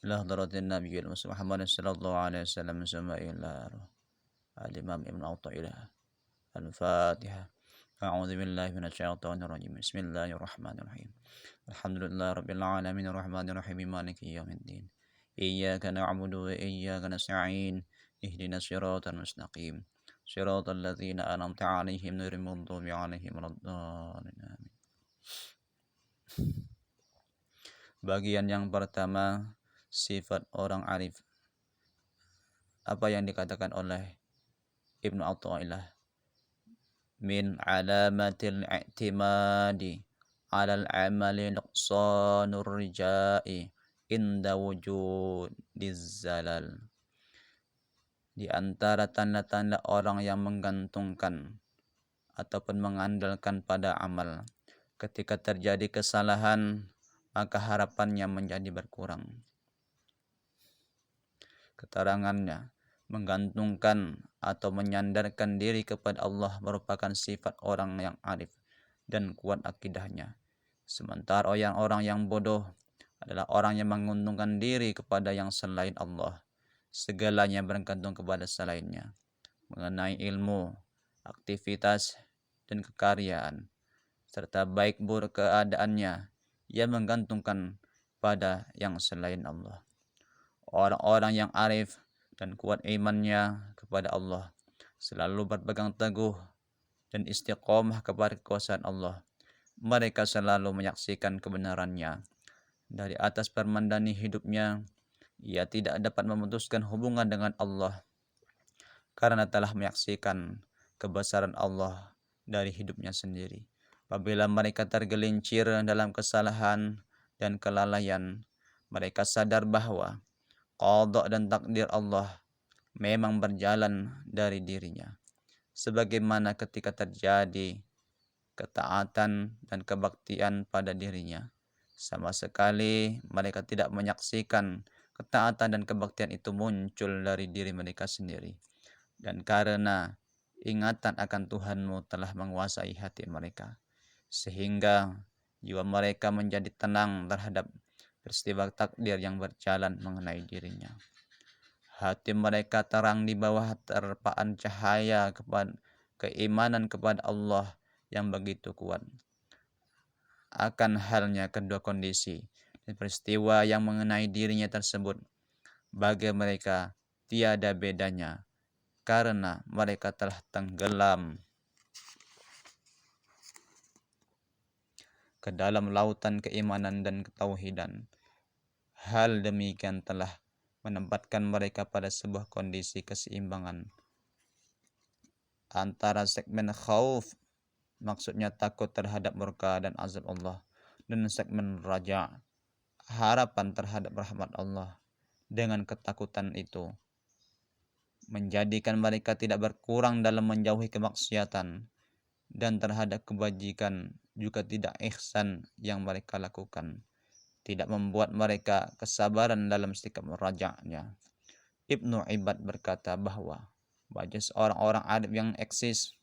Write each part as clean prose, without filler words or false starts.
إلى حضرة النبي المصطفى محمد صلى الله عليه وسلم ثم إلى الإمام ابن عطية الفاتحة. أعوذ بالله من الشيطان الرجيم. بسم الله الرحمن الرحيم. الحمد لله رب العالمين الرحمن الرحيم مالك يوم الدين. إياك نعبد وإياك نستعين. اهدنا الصراط المستقيم صراط الذين أنعمت عليهم غير المغضوب عليهم ولا الضالين. آمين. Bagian yang pertama, sifat orang arif. Apa yang dikatakan oleh Ibnu Athaillah, min alamatil i'timadi alal amali nuqsanur rijai inda wujudiz zalal. Di antara tanda-tanda orang yang menggantungkan ataupun mengandalkan pada amal, ketika terjadi kesalahan maka harapannya menjadi berkurang. Keterangannya, menggantungkan atau menyandarkan diri kepada Allah merupakan sifat orang yang arif dan kuat akidahnya. Sementara orang-orang yang bodoh adalah orang yang menguntungkan diri kepada yang selain Allah. Segalanya bergantung kepada selainnya. Mengenai ilmu, aktivitas, dan kekaryaan, serta baik buruk keadaannya, ia menggantungkan pada yang selain Allah. Orang-orang yang arif dan kuat imannya kepada Allah selalu berpegang teguh dan istiqomah kepada kekuasaan Allah. Mereka selalu menyaksikan kebenarannya. Dari atas permandani hidupnya, ia tidak dapat memutuskan hubungan dengan Allah karena telah menyaksikan kebesaran Allah dari hidupnya sendiri. Apabila mereka tergelincir dalam kesalahan dan kelalaian, mereka sadar bahwa qada dan takdir Allah memang berjalan dari dirinya. Sebagaimana ketika terjadi ketaatan dan kebaktian pada dirinya, sama sekali mereka tidak menyaksikan ketaatan dan kebaktian itu muncul dari diri mereka sendiri. Dan karena ingatan akan Tuhanmu telah menguasai hati mereka, sehingga jiwa mereka menjadi tenang terhadap peristiwa takdir yang berjalan mengenai dirinya. Hati mereka terang di bawah terpaan cahaya kepada keimanan kepada Allah yang begitu kuat. Akan halnya kedua kondisi dan peristiwa yang mengenai dirinya tersebut, bagi mereka tiada bedanya karena mereka telah tenggelam ke dalam lautan keimanan dan ketauhidan. Hal demikian telah menempatkan mereka pada sebuah kondisi keseimbangan antara segmen khauf, maksudnya takut terhadap murka dan azab Allah, dan segmen raja, harapan terhadap rahmat Allah. Dengan ketakutan itu menjadikan mereka tidak berkurang dalam menjauhi kemaksiatan, dan terhadap kebajikan juga tidak ihsan yang mereka lakukan, tidak membuat mereka kesabaran dalam sikap merajaknya. Ibnu Ibad berkata bahwa bagi seorang-orang arif yang eksis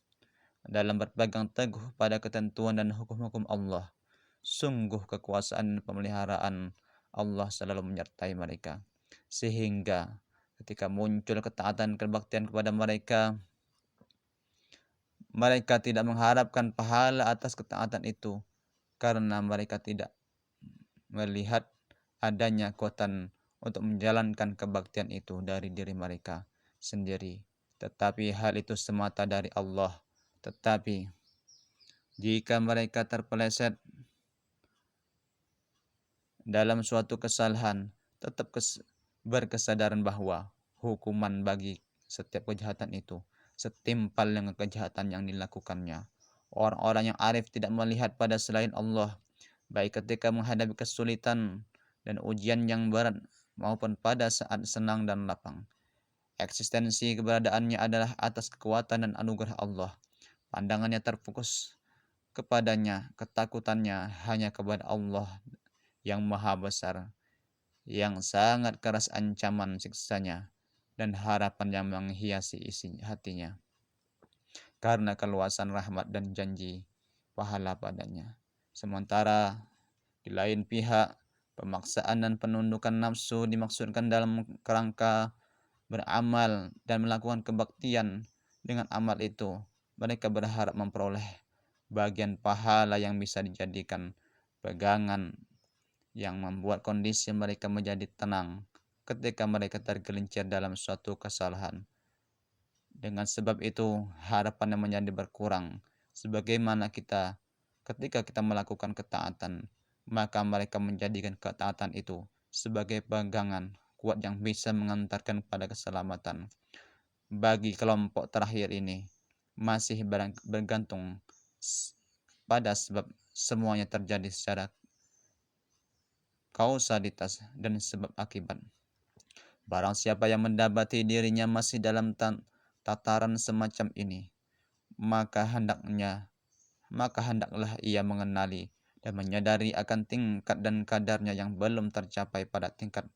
dalam berpegang teguh pada ketentuan dan hukum-hukum Allah, sungguh kekuasaan dan pemeliharaan Allah selalu menyertai mereka, sehingga ketika muncul ketaatan kebaktian kepada mereka, mereka tidak mengharapkan pahala atas ketaatan itu karena mereka tidak melihat adanya kekuatan untuk menjalankan kebaktian itu dari diri mereka sendiri, tetapi hal itu semata dari Allah. Tetapi jika mereka terpeleset dalam suatu kesalahan, tetap berkesadaran bahwa hukuman bagi setiap kejahatan itu setimpal dengan kejahatan yang dilakukannya. Orang-orang yang arif tidak melihat pada selain Allah, baik ketika menghadapi kesulitan dan ujian yang berat maupun pada saat senang dan lapang. Eksistensi keberadaannya adalah atas kekuatan dan anugerah Allah. Pandangannya terfokus kepadanya, ketakutannya hanya kepada Allah yang maha besar, yang sangat keras ancaman siksanya, dan harapan yang menghiasi isi hatinya karena keluasan rahmat dan janji pahala padanya. Sementara di lain pihak, Pemaksaan dan penundukan nafsu dimaksudkan dalam kerangka beramal dan melakukan kebaktian. Dengan amal itu, mereka berharap memperoleh bagian pahala yang bisa dijadikan pegangan yang membuat kondisi mereka menjadi tenang ketika mereka tergelincir dalam suatu kesalahan. Dengan sebab itu, harapannya menjadi berkurang. Sebagaimana ketika kita melakukan ketaatan, maka mereka menjadikan ketaatan itu sebagai pegangan kuat yang bisa mengantarkan pada keselamatan. Bagi kelompok terakhir ini, masih bergantung pada sebab semuanya terjadi secara kausalitas dan sebab akibat. Barang siapa yang mendapati dirinya masih dalam tataran semacam ini, maka hendaklah ia mengenali dan menyadari akan tingkat dan kadarnya yang belum tercapai pada tingkat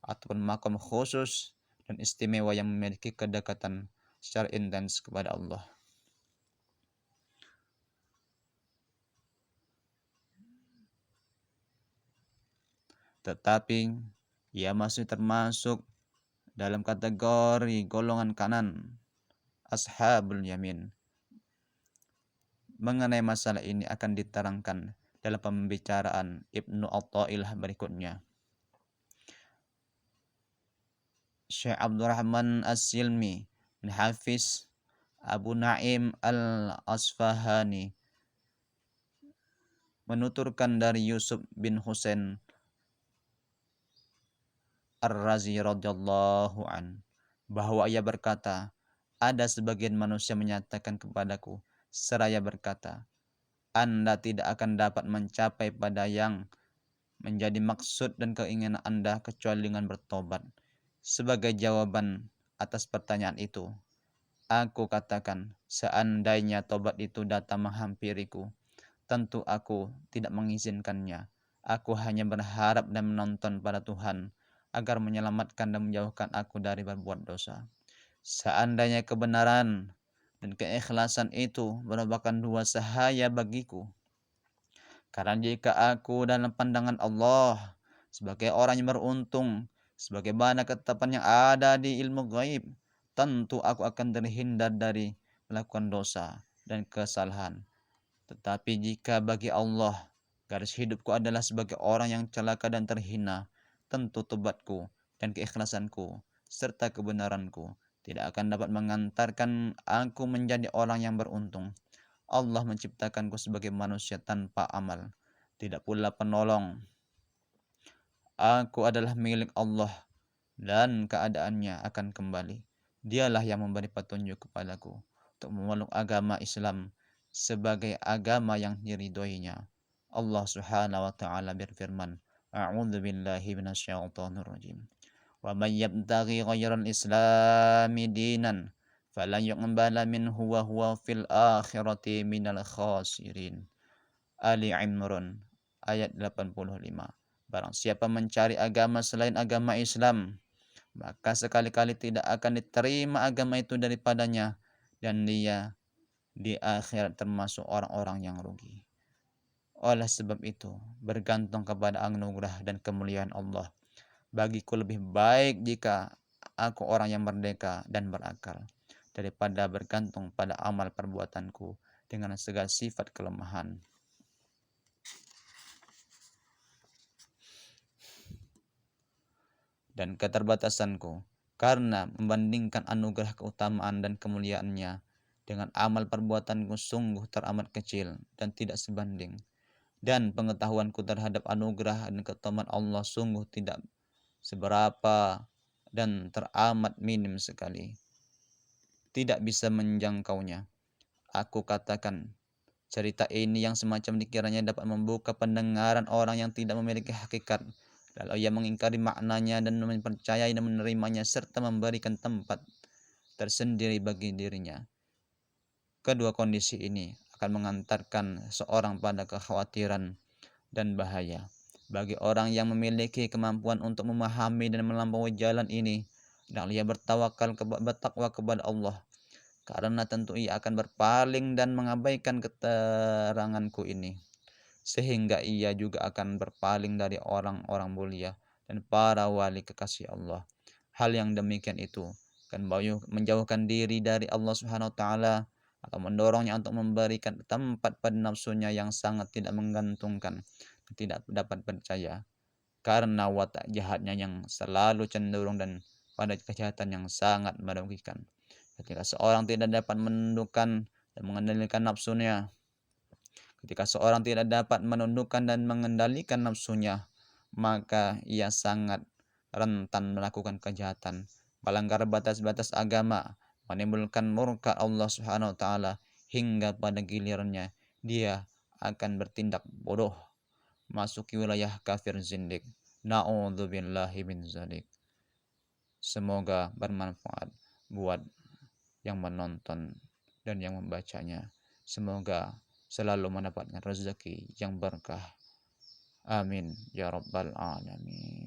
ataupun makom khusus dan istimewa yang memiliki kedekatan secara intens kepada Allah. Tetapi ia masih termasuk dalam kategori golongan kanan, ashabul yamin. Mengenai masalah ini akan diterangkan dalam pembicaraan Ibnu Athaillah berikutnya. Syekh Abdurrahman As-Silmi dan Hafiz Abu Naim Al-Asfahani menuturkan dari Yusuf bin Husain Ar-Razi radhiyallahu an bahwa ia berkata, ada sebagian manusia menyatakan kepadaku seraya berkata, Anda tidak akan dapat mencapai pada yang menjadi maksud dan keinginan Anda kecuali dengan bertobat. Sebagai jawaban atas pertanyaan itu, aku katakan, seandainya tobat itu datang menghampiriku, tentu aku tidak mengizinkannya. Aku hanya berharap dan menonton pada Tuhan agar menyelamatkan dan menjauhkan aku dari berbuat dosa. Seandainya kebenaran dan keikhlasan itu merupakan dua cahaya bagiku, karena jika aku dalam pandangan Allah sebagai orang yang beruntung, sebagaimana ketetapan yang ada di ilmu gaib, tentu aku akan terhindar dari melakukan dosa dan kesalahan. Tetapi jika bagi Allah garis hidupku adalah sebagai orang yang celaka dan terhina, tentu tobatku dan keikhlasanku serta kebenaranku tidak akan dapat mengantarkan aku menjadi orang yang beruntung. Allah menciptakanku sebagai manusia tanpa amal, tidak pula penolong. Aku adalah milik Allah dan keadaannya akan kembali. Dialah yang memberi petunjuk kepadaku untuk memeluk agama Islam sebagai agama yang diridhoinya. Allah Subhanahu wa taala berfirman, A'udzu billahi minasyaitonir rajim. Wa may yabtaghi ghairal islami dinan falan yuqbala minhu wa huwa fil akhirati minal khasirin. Ali Imran ayat 85. Barang siapa mencari agama selain agama Islam, maka sekali-kali tidak akan diterima agama itu daripadanya dan dia di akhirat termasuk orang-orang yang rugi. Oleh sebab itu, bergantung kepada anugerah dan kemuliaan Allah. Bagiku lebih baik jika aku orang yang merdeka dan berakal, daripada bergantung pada amal perbuatanku dengan segala sifat kelemahan. Dan keterbatasanku, karena membandingkan anugerah keutamaan dan kemuliaannya dengan amal perbuatanku sungguh teramat kecil dan tidak sebanding. Dan pengetahuanku terhadap anugerah dan keutamaan Allah sungguh tidak seberapa dan teramat minim sekali. Tidak bisa menjangkaunya. Aku katakan, cerita ini yang semacam dikiranya dapat membuka pendengaran orang yang tidak memiliki hakikat, lalu ia mengingkari maknanya dan mempercayai dan menerimanya serta memberikan tempat tersendiri bagi dirinya. Kedua kondisi ini akan mengantarkan seorang pada kekhawatiran dan bahaya. Bagi orang yang memiliki kemampuan untuk memahami dan melampaui jalan ini, dan ia bertakwa kepada Allah, karena tentu ia akan berpaling dan mengabaikan keteranganku ini. sehingga ia juga akan berpaling dari orang-orang mulia dan para wali kekasih Allah. Hal yang demikian itu akan menjauhkan diri dari Allah Subhanahu wa taala atau mendorongnya untuk memberikan tempat pada nafsunya yang sangat tidak menggantungkan, tidak dapat percaya karena watak jahatnya yang selalu cenderung dan pada kejahatan yang sangat merugikan. Ketika seorang tidak dapat menundukkan dan mengendalikan nafsunya, ketika seorang tidak dapat menundukkan dan mengendalikan nafsunya, maka ia sangat rentan melakukan kejahatan, melanggar batas-batas agama, menimbulkan murka Allah Subhanahu wa taala hingga pada gilirannya dia akan bertindak bodoh, masuki wilayah kafir zindik. Na'udzubillahi min zalik. Semoga bermanfaat buat yang menonton dan yang membacanya. Semoga selalu mendapatkan rezeki yang berkah. Amin ya rabbal alamin.